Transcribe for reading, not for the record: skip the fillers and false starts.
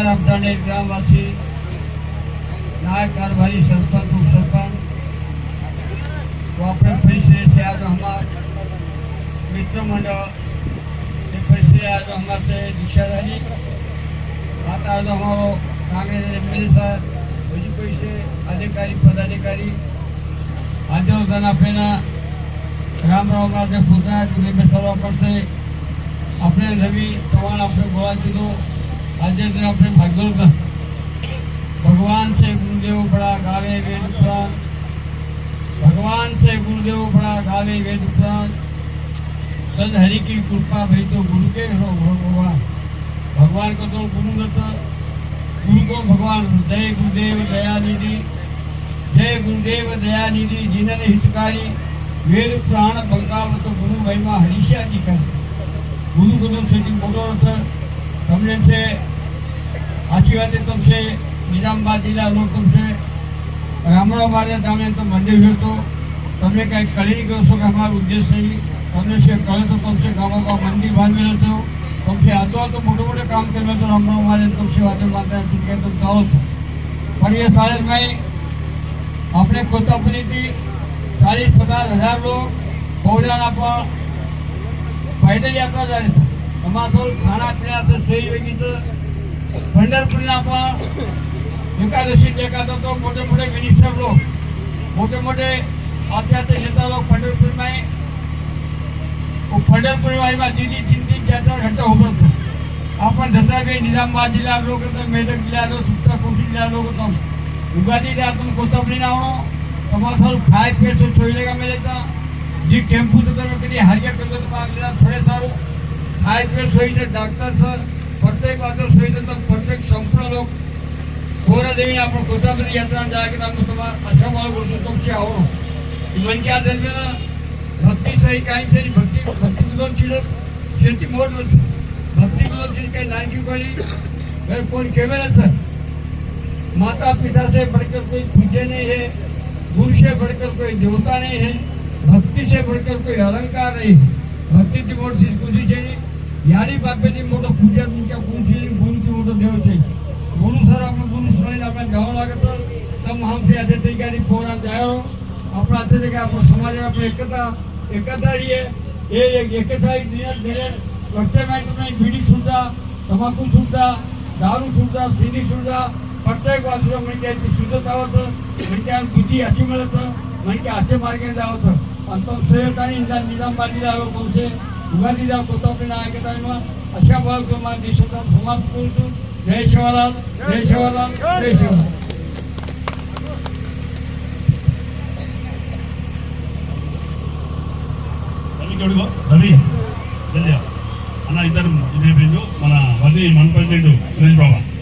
नमस्कार अपने ग्रामवासी, नायक कारभारी, सरपंच, उप सरपंच, वापरे परिसर से आज हमारे मित्र मंडल परिसर आज हमारे दीक्षा रही आता आज हमारो कांग्रेस एमएलए साहब हजू कोई से अधिकारी पदाधिकारी हाजिर होता अपने राम राम फूटा में सभा पर से अपने रवि चौहान अपने बोला कीधो आज अपने भाग्य भगवान से गुरुदेव बड़ा गावे वेद उपरांत, भगवान से गुरुदेव बड़ा गावे वेद उपरांत, सद हरि की कृपा भाई तो गुरु के हो भगवान, भगवान को तो गुरु न था, गुरु को भगवान। जय गुरुदेव दया निधि, जय गुरुदेव दया निधि, जिन्होंने हितकारी वेद पुराण बंकाव तो गुरु महिमा हरीशा अधिकारी, गुरु को तुम से मोटो था तमने से अच्छी बात है। तुमसे निजामाबाद जिला लोग तुमसे रामराव मारे तमने तो मंदिर हो तो तमने कहीं कड़ी नहीं करो कि हमारा उद्देश्य ही तमने से कहे तो तुमसे गाँव का मंदिर बांध मिले तो तुमसे आतो तो मोटे मोटे काम करने तो रामराव मारे तुमसे बातें बांधते हैं तुम तुम चाहो तो। पर ये साल में अपने कोतापनी थी 40-50 हज़ार लोग पौड़ाना पर पैदल यात्रा जा रही है। हमारा थोड़ा खाना पीना तो सोई होगी तो पंढरपुरना पर एकादशी देखा तो मोटे मोटे मिनिस्टर लोग, मोटे मोटे अच्छे नेता लोग पंढरपुर में दीदी 3-4 घंटा हो गए थे। अपन दसरा गए निजामाबाद जिला लोग मेदक जिला लोग सुखता कोशी जिला लोग उगादी जिला तुम कोतापनी ना हो તમારે સારું ખાઈ પીએ છો છોઈ લેગા મેં લેતા જે ટેમ્પુ તો તમે કદી હારિયા કરતો તો પાક લેતા થોડે સારું ખાઈ પીએ છોઈ છે ડાક્ટર સર પ્રત્યેક વાતો છોઈ છે તો પ્રત્યેક સંપૂર્ણ લોક કોરા દેવી આપણો કોતાપની યાત્રા જાય કે તમે તમારા આશા વાળો બોલતો तुम से आवड़ो मन क्या दिल में ना भक्ति सही काई से भक्ति भक्ति गुलोन चीज शेती मोड में भक्ति गुलोन चीज कहीं नाम क्यों करी फिर कौन केवल सर माता पिता से बढ़कर कोई पूज्य नहीं है, गुरु से बढ़कर कोई देवता नहीं है, भक्ति से बढ़कर कोई अलंकार नहीं है। भक्ति की मोट चीज कुछ चाहिए यारी बापे की मोटो पूजा उनका गुरु चाहिए, गुरु की मोटो देव चाहिए। गुरु सर अपने गुरु सुनाई अपने गाँव लगे तो तब हमसे आधे तरीका प्रोग्राम जाओ अपना अच्छे जगह अपने समाज में अपने एकता रही है। ये एकता वक्ते में तुम्हें बीड़ी सुविधा, तंबाकू सुविधा, दारू सुविधा, सीनी सुविधा प्रत्येक बाजूला म्हणजे शुद्धता होतं, म्हणजे बुद्धी अच्छी मिळत, म्हणजे अच्छे मार्गे जावत आणि तो सहजताने निजामाबाद जिल्हा तुमचे उगादी जिल्हा कोतापली नायक अशा भाग तुम्हाला देशाचा समाप्त करतो। जय शिवलाल, जय शिवलाल, जय शिवलाल। రవి అన్న ఇద్దరు మన వది మన ప్రెసిడెంట్ సురేష్ బాబా